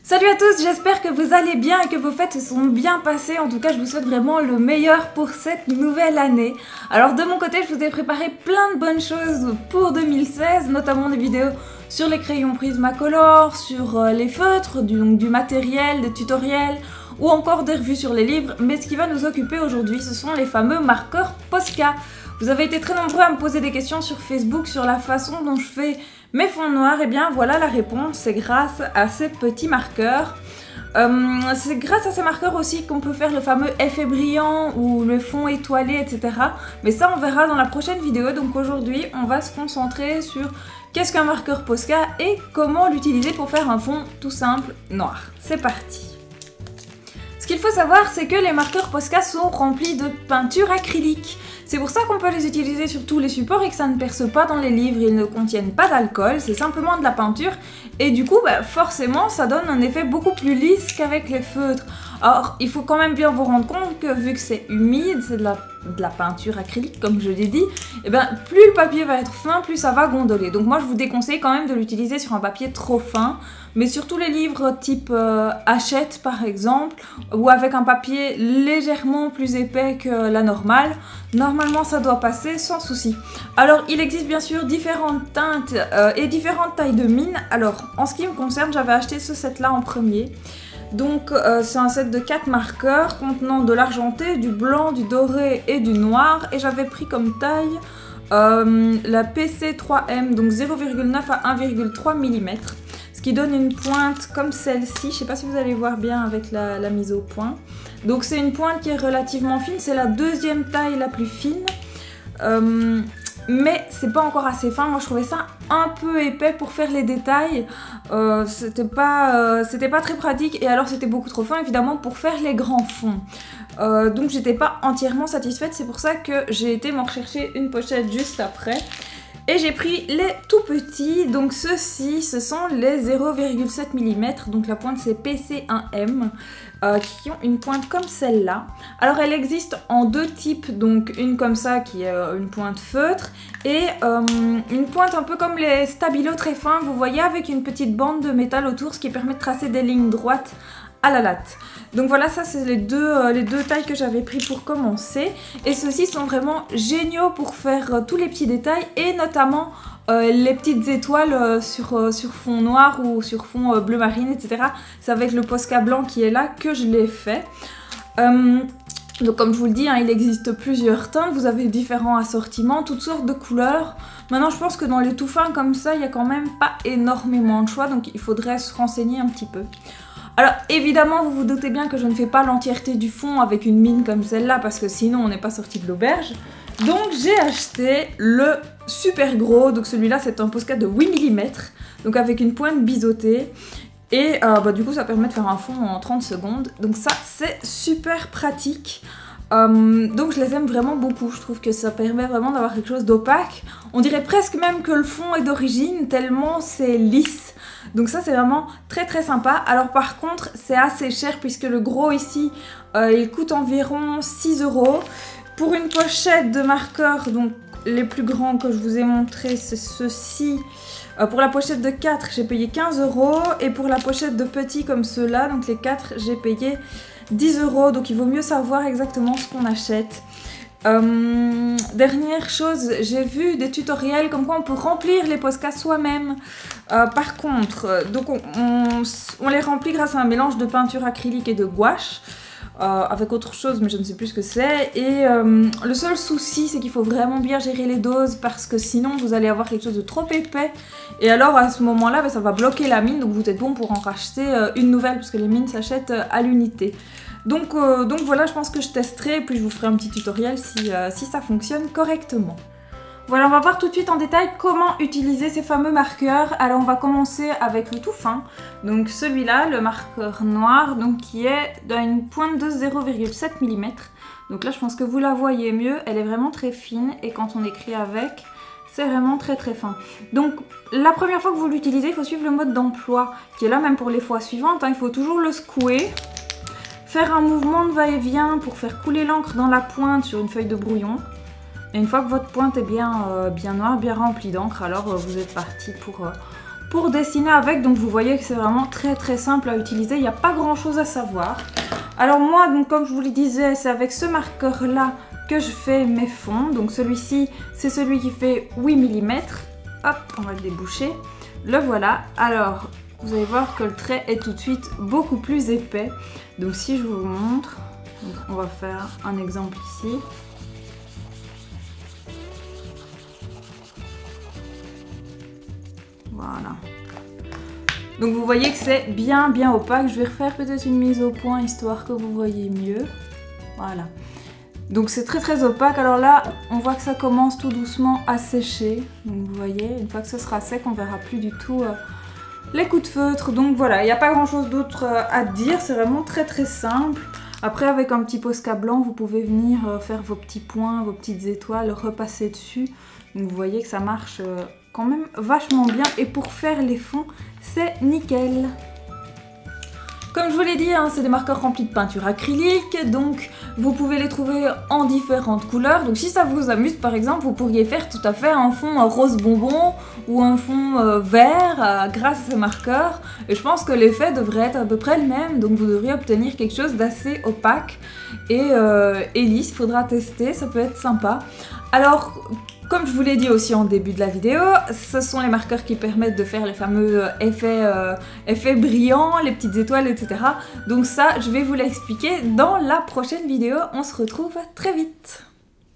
Salut à tous, j'espère que vous allez bien et que vos fêtes se sont bien passées. En tout cas, je vous souhaite vraiment le meilleur pour cette nouvelle année. Alors de mon côté, je vous ai préparé plein de bonnes choses pour 2016, notamment des vidéos sur les crayons Prismacolor, sur les feutres, du matériel, des tutoriels ou encore des revues sur les livres. Mais ce qui va nous occuper aujourd'hui, ce sont les fameux marqueurs Posca. Vous avez été très nombreux à me poser des questions sur Facebook sur la façon dont je fais mes fonds noirs. Et bien voilà la réponse, c'est grâce à ces petits marqueurs. C'est grâce à ces marqueurs aussi qu'on peut faire le fameux effet brillant ou le fond étoilé, etc. Mais ça on verra dans la prochaine vidéo. Donc aujourd'hui on va se concentrer sur qu'est-ce qu'un marqueur Posca et comment l'utiliser pour faire un fond tout simple noir. C'est parti. Ce qu'il faut savoir, c'est que les marqueurs Posca sont remplis de peinture acrylique. C'est pour ça qu'on peut les utiliser sur tous les supports et que ça ne perce pas dans les livres. Ils ne contiennent pas d'alcool, c'est simplement de la peinture. Et du coup, forcément, ça donne un effet beaucoup plus lisse qu'avec les feutres. Alors, il faut quand même bien vous rendre compte que vu que c'est humide, c'est de la peinture acrylique, comme je l'ai dit, et plus le papier va être fin, plus ça va gondoler. Donc moi, je vous déconseille quand même de l'utiliser sur un papier trop fin, mais sur tous les livres type Hachette, par exemple, ou avec un papier légèrement plus épais que la normale, normalement, ça doit passer sans souci. Alors, il existe bien sûr différentes teintes et différentes tailles de mine. Alors, en ce qui me concerne, j'avais acheté ce set-là en premier. Donc c'est un set de 4 marqueurs contenant de l'argenté, du blanc, du doré et du noir. Et j'avais pris comme taille la PC3M, donc 0,9 à 1,3 mm. Ce qui donne une pointe comme celle-ci. Je ne sais pas si vous allez voir bien avec la mise au point. Donc c'est une pointe qui est relativement fine. C'est la deuxième taille la plus fine. Mais c'est pas encore assez fin, moi je trouvais ça un peu épais pour faire les détails, c'était pas très pratique et alors c'était beaucoup trop fin évidemment pour faire les grands fonds. Donc j'étais pas entièrement satisfaite, c'est pour ça que j'ai été m'en rechercher une pochette juste après. Et j'ai pris les tout petits, donc ceux-ci, ce sont les 0,7 mm, donc la pointe c'est PC1M, qui ont une pointe comme celle-là. Alors elle existe en deux types, donc une comme ça qui est une pointe feutre, et une pointe un peu comme les stabilos très fins, vous voyez, avec une petite bande de métal autour, ce qui permet de tracer des lignes droites à la latte. Donc voilà, ça c'est les deux tailles que j'avais pris pour commencer. Et ceux-ci sont vraiment géniaux pour faire tous les petits détails et notamment les petites étoiles sur fond noir ou sur fond bleu marine, etc. C'est avec le Posca blanc qui est là que je l'ai fait. Donc comme je vous le dis, il existe plusieurs teintes, vous avez différents assortiments, toutes sortes de couleurs. Maintenant je pense que dans les tout fins comme ça, il n'y a quand même pas énormément de choix, donc il faudrait se renseigner un petit peu. Alors évidemment vous vous doutez bien que je ne fais pas l'entièreté du fond avec une mine comme celle-là parce que sinon on n'est pas sorti de l'auberge. Donc j'ai acheté le super gros, donc celui-là c'est un Posca de 8 mm, donc avec une pointe biseautée. Et du coup ça permet de faire un fond en 30 secondes, donc ça c'est super pratique. Donc je les aime vraiment beaucoup, je trouve que ça permet vraiment d'avoir quelque chose d'opaque. On dirait presque même que le fond est d'origine tellement c'est lisse. Donc ça c'est vraiment très très sympa. Alors par contre c'est assez cher puisque le gros ici il coûte environ 6 €. Pour une pochette de marqueurs, donc les plus grands que je vous ai montré c'est ceux-ci. Pour la pochette de 4 j'ai payé 15 € et pour la pochette de petits comme ceux-là, donc les 4 j'ai payé 10 €. Donc il vaut mieux savoir exactement ce qu'on achète. Dernière chose, j'ai vu des tutoriels comme quoi on peut remplir les Posca soi-même. Par contre, donc on les remplit grâce à un mélange de peinture acrylique et de gouache. Avec autre chose mais je ne sais plus ce que c'est. Et le seul souci c'est qu'il faut vraiment bien gérer les doses parce que sinon vous allez avoir quelque chose de trop épais. Et alors à ce moment là ça va bloquer la mine, donc vous êtes bon pour en racheter une nouvelle parce que les mines s'achètent à l'unité. Donc voilà, je pense que je testerai et puis je vous ferai un petit tutoriel si ça fonctionne correctement. Voilà, on va voir tout de suite en détail comment utiliser ces fameux marqueurs. Alors on va commencer avec le tout fin, donc celui-là, le marqueur noir, donc qui est d'une pointe de 0,7 mm. Donc là je pense que vous la voyez mieux, elle est vraiment très fine et quand on écrit avec, c'est vraiment très très fin. Donc la première fois que vous l'utilisez, il faut suivre le mode d'emploi qui est là même pour les fois suivantes. Il faut toujours le secouer, faire un mouvement de va-et-vient pour faire couler l'encre dans la pointe sur une feuille de brouillon. Et une fois que votre pointe est bien noire, bien remplie d'encre, alors vous êtes parti pour dessiner avec. Donc vous voyez que c'est vraiment très simple à utiliser, il n'y a pas grand chose à savoir. Alors moi, donc, comme je vous le disais, c'est avec ce marqueur là que je fais mes fonds. Donc celui-ci, c'est celui qui fait 8 mm. Hop, on va le déboucher. Le voilà. Alors, vous allez voir que le trait est tout de suite beaucoup plus épais. Donc si je vous montre, donc, on va faire un exemple ici. Voilà. Donc vous voyez que c'est bien opaque. Je vais refaire peut-être une mise au point histoire que vous voyez mieux. Voilà. Donc c'est très opaque. Alors là, on voit que ça commence tout doucement à sécher. Donc vous voyez, une fois que ce sera sec, on verra plus du tout les coups de feutre. Donc voilà, il n'y a pas grand chose d'autre à dire. C'est vraiment très simple. Après, avec un petit Posca blanc, vous pouvez venir faire vos petits points, vos petites étoiles, repasser dessus. Donc vous voyez que ça marche quand même vachement bien. Et pour faire les fonds, c'est nickel. Comme je vous l'ai dit, hein, c'est des marqueurs remplis de peinture acrylique, donc vous pouvez les trouver en différentes couleurs. Donc si ça vous amuse, par exemple, vous pourriez faire tout à fait un fond rose bonbon ou un fond vert grâce à ces marqueurs. Et je pense que l'effet devrait être à peu près le même, donc vous devriez obtenir quelque chose d'assez opaque et lisse. Il faudra tester, ça peut être sympa. Alors, comme je vous l'ai dit aussi en début de la vidéo, ce sont les marqueurs qui permettent de faire les fameux effets brillants, les petites étoiles, etc. Donc ça, je vais vous l'expliquer dans la prochaine vidéo. On se retrouve très vite.